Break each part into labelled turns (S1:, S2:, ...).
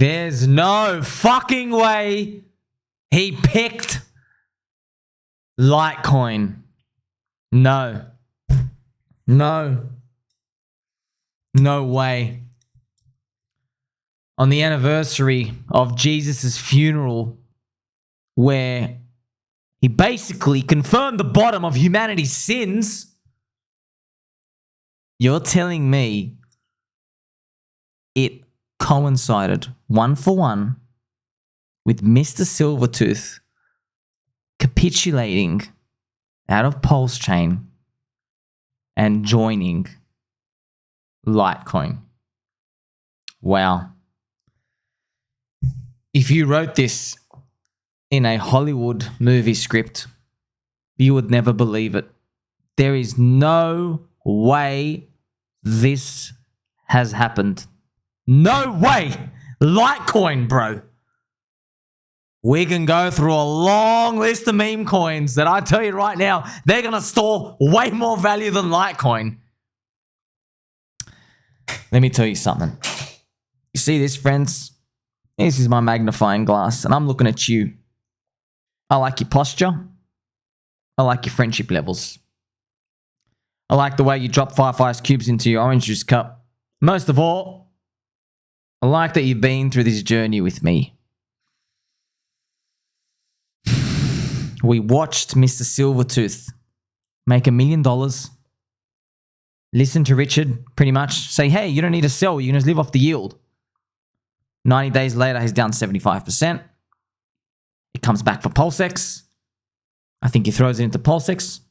S1: There's no fucking way he picked Litecoin. No. No. No way. On the anniversary of Jesus' funeral, where he basically confirmed the bottom of humanity's sins, you're telling me it coincided 1-for-1 with Mr. Silvertooth capitulating out of PulseChain and joining Litecoin. Wow. If you wrote this in a Hollywood movie script, you would never believe it. There is no way this has happened. No way. Litecoin, bro. We can go through a long list of meme coins that I tell you right now, they're going to store way more value than Litecoin. Let me tell you something. You see this, friends? This is my magnifying glass, and I'm looking at you. I like your posture. I like your friendship levels. I like the way you drop 5 ice cubes into your orange juice cup. Most of all, I like that you've been through this journey with me. We watched Mr. Silvertooth make $1 million. Listen to Richard, pretty much. Say, hey, you don't need to sell. You can just live off the yield. 90 days later, he's down 75%. It comes back for PulseX. I think he throws it into PulseX.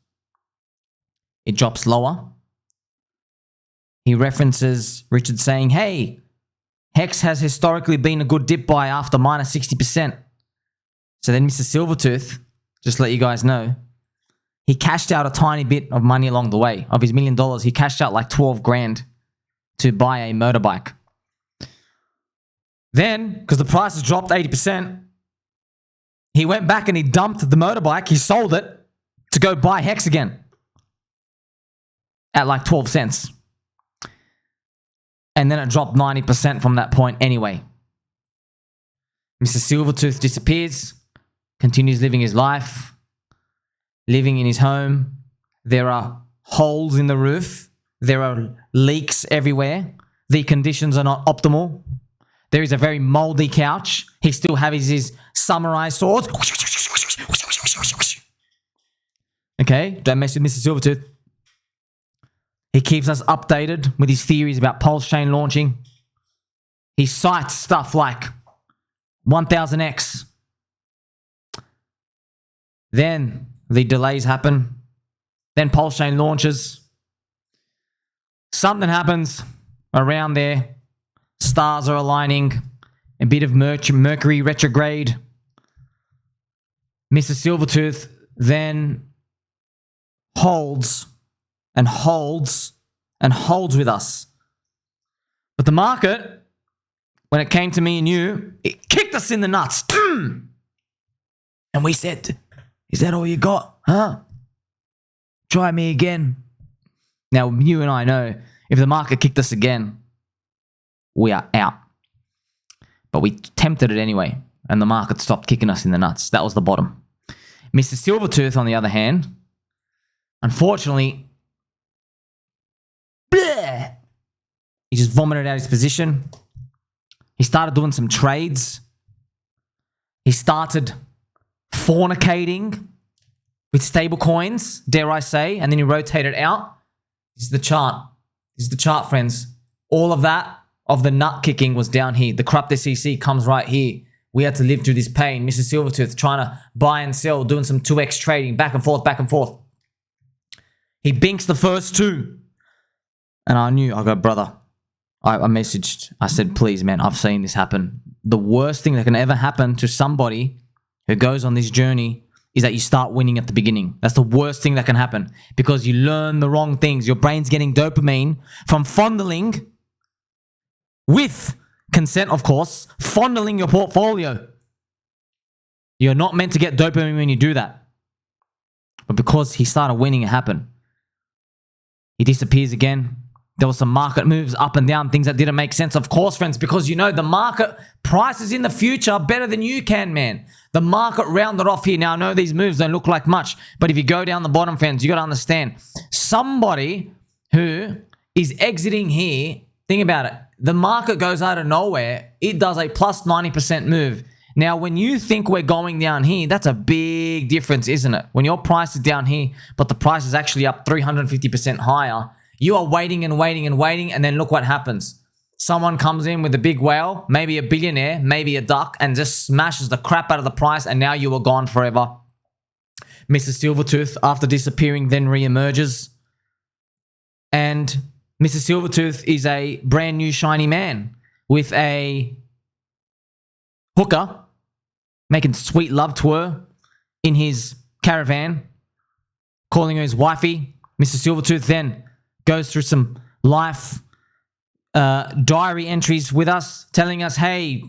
S1: It drops lower. He references Richard saying, hey, Hex has historically been a good dip buy after minus 60%. So then Mr. Silvertooth, just to let you guys know, he cashed out a tiny bit of money along the way. Of his $1 million, he cashed out like 12 grand to buy a motorbike. Then, because the price has dropped 80%, he went back and he dumped the motorbike. He sold it to go buy Hex again at like 12 cents. And then it dropped 90% from that point anyway. Mr. Silvertooth disappears, continues living his life, living in his home. There are holes in the roof. There are leaks everywhere. The conditions are not optimal. There is a very moldy couch. He still has his samurai sword. Okay, don't mess with Mr. Silvertooth. He keeps us updated with his theories about PulseChain launching. He cites stuff like 1000x. Then the delays happen. Then PulseChain launches. Something happens around there. Stars are aligning. A bit of Mercury retrograde. Mr. Silvertooth then holds and holds and holds with us. But the market, when it came to me and you, it kicked us in the nuts. And we said, is that all you got? Huh? Try me again. Now, you and I know if the market kicked us again, we are out. But we tempted it anyway, and the market stopped kicking us in the nuts. That was the bottom. Mr. Silvertooth, on the other hand, unfortunately, he just vomited out his position. He started doing some trades. He started fornicating with stable coins, dare I say, and then he rotated out. This is the chart. This is the chart, friends. All of that, of the nut kicking, was down here. The corrupt SEC comes right here. We had to live through this pain. Mr. Silvertooth trying to buy and sell, doing some 2x trading, back and forth, back and forth. He binks the first two. And I knew, I go, brother, I messaged, I said, please, man, I've seen this happen. The worst thing that can ever happen to somebody who goes on this journey is that you start winning at the beginning. That's the worst thing that can happen because you learn the wrong things. Your brain's getting dopamine from fondling, with consent, of course, fondling your portfolio. You're not meant to get dopamine when you do that. But because he started winning, it happened. He disappears again. There were some market moves up and down, things that didn't make sense, of course, friends, because you know the market prices in the future better than you can, man. The market rounded off here. Now, I know these moves don't look like much, but if you go down the bottom, friends, you got to understand. Somebody who is exiting here, think about it. The market goes out of nowhere. It does a plus 90% move. Now, when you think we're going down here, that's a big difference, isn't it? When your price is down here, but the price is actually up 350% higher, you are waiting and waiting and waiting, and then look what happens. Someone comes in with a big whale, maybe a billionaire, maybe a duck, and just smashes the crap out of the price, and now you are gone forever. Mr. Silvertooth, after disappearing, then re-emerges. And Mr. Silvertooth is a brand new shiny man with a hooker making sweet love to her in his caravan, calling her his wifey. Mr. Silvertooth then goes through some life diary entries with us, telling us, hey,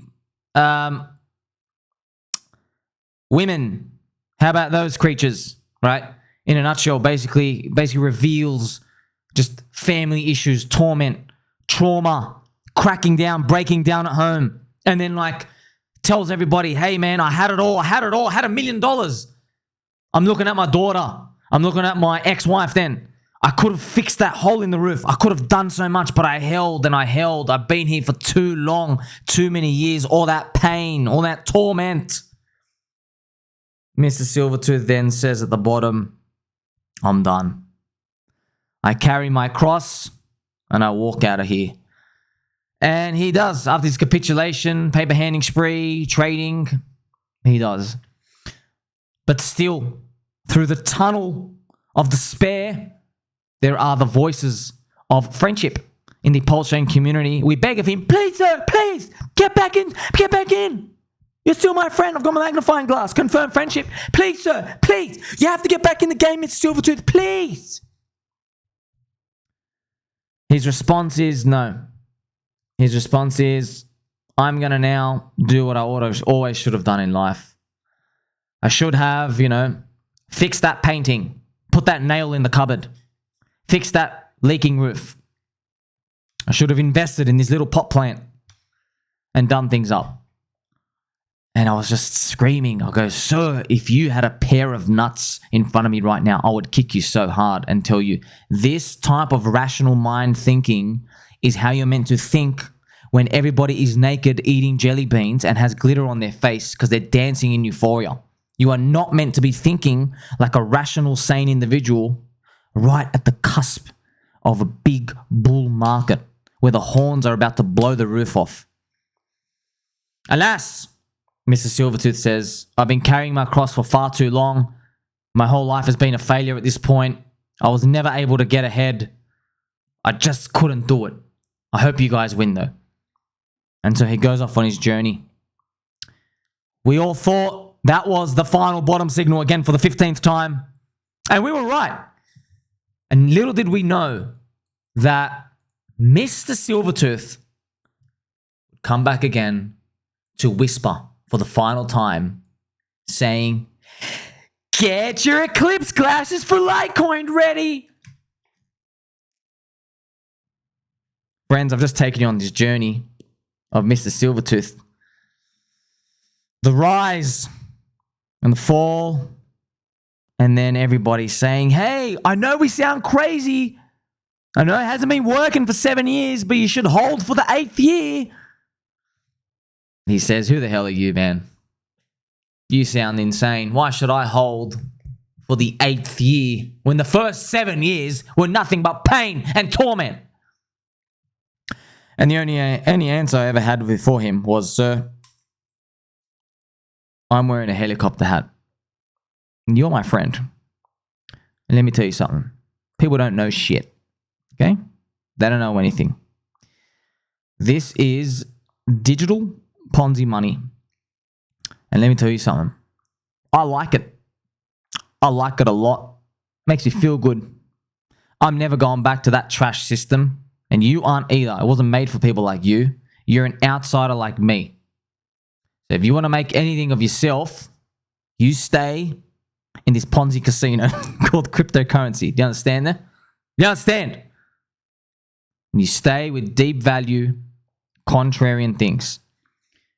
S1: women, how about those creatures, right? In a nutshell, basically reveals just family issues, torment, trauma, cracking down, breaking down at home, and then like tells everybody, hey man, I had it all, I had $1 million. I'm looking at my daughter, I'm looking at my ex-wife then. I could have fixed that hole in the roof. I could have done so much, but I held and I held. I've been here for too long, too many years, all that pain, all that torment. Mr. Silvertooth then says at the bottom, I'm done. I carry my cross and I walk out of here. And he does. After his capitulation, paper handing spree, trading, he does. But still, through the tunnel of despair, there are the voices of friendship in the PulseChain community. We beg of him, please, sir, please, get back in, get back in. You're still my friend. I've got my magnifying glass. Confirm friendship. Please, sir, please. You have to get back in the game, Mr. Silvertooth, please. His response is no. His response is, I'm going to now do what I always should have done in life. I should have, fixed that painting, put that nail in the cupboard, fix that leaking roof. I should have invested in this little pot plant and done things up. And I was just screaming. I go, sir, if you had a pair of nuts in front of me right now, I would kick you so hard and tell you this type of rational mind thinking is how you're meant to think when everybody is naked eating jelly beans and has glitter on their face because they're dancing in euphoria. You are not meant to be thinking like a rational, sane individual right at the cusp of a big bull market where the horns are about to blow the roof off. Alas, Mr. Silvertooth says, I've been carrying my cross for far too long. My whole life has been a failure at this point. I was never able to get ahead. I just couldn't do it. I hope you guys win though. And so he goes off on his journey. We all thought that was the final bottom signal again for the 15th time. And we were right. And little did we know that Mr. Silvertooth would come back again to whisper for the final time, saying, get your eclipse glasses for Litecoin ready. Friends, I've just taken you on this journey of Mr. Silvertooth. The rise and the fall, and then everybody saying, hey, I know we sound crazy. I know it hasn't been working for 7 years, but you should hold for the 8th year. He says, who the hell are you, man? You sound insane. Why should I hold for the 8th year when the first 7 years were nothing but pain and torment? And the only answer I ever had for him was, sir, I'm wearing a helicopter hat. And you're my friend. And let me tell you something. People don't know shit. Okay? They don't know anything. This is digital Ponzi money. And let me tell you something. I like it. I like it a lot. Makes me feel good. I'm never going back to that trash system. And you aren't either. It wasn't made for people like you. You're an outsider like me. So if you want to make anything of yourself, you stay in this Ponzi casino called cryptocurrency. Do you understand that? You understand? And you stay with deep value, contrarian things.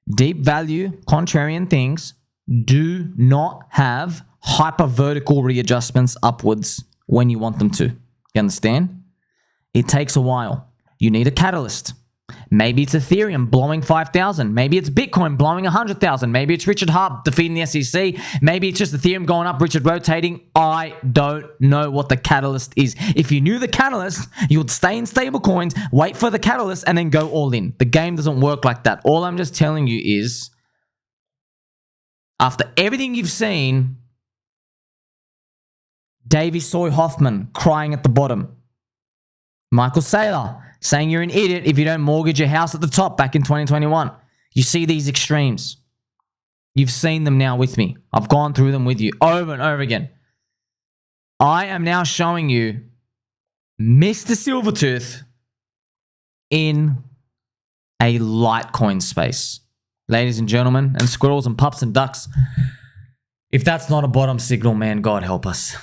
S1: deep value, contrarian things do not have hyper vertical readjustments upwards when you want them to. You understand? It takes a while. You need a catalyst. Maybe it's Ethereum blowing 5,000. Maybe it's Bitcoin blowing 100,000. Maybe it's Richard Hart defeating the SEC. Maybe it's just Ethereum going up, Richard rotating. I don't know what the catalyst is. If you knew the catalyst, you would stay in stable coins, wait for the catalyst, and then go all in. The game doesn't work like that. All I'm just telling you is, after everything you've seen, Davey Soy Hoffman crying at the bottom. Michael Saylor saying you're an idiot if you don't mortgage your house at the top back in 2021. You see these extremes. You've seen them now with me. I've gone through them with you over and over again. I am now showing you Mr. Silvertooth in a Litecoin space. Ladies and gentlemen, and squirrels and pups and ducks, if that's not a bottom signal, man, God help us.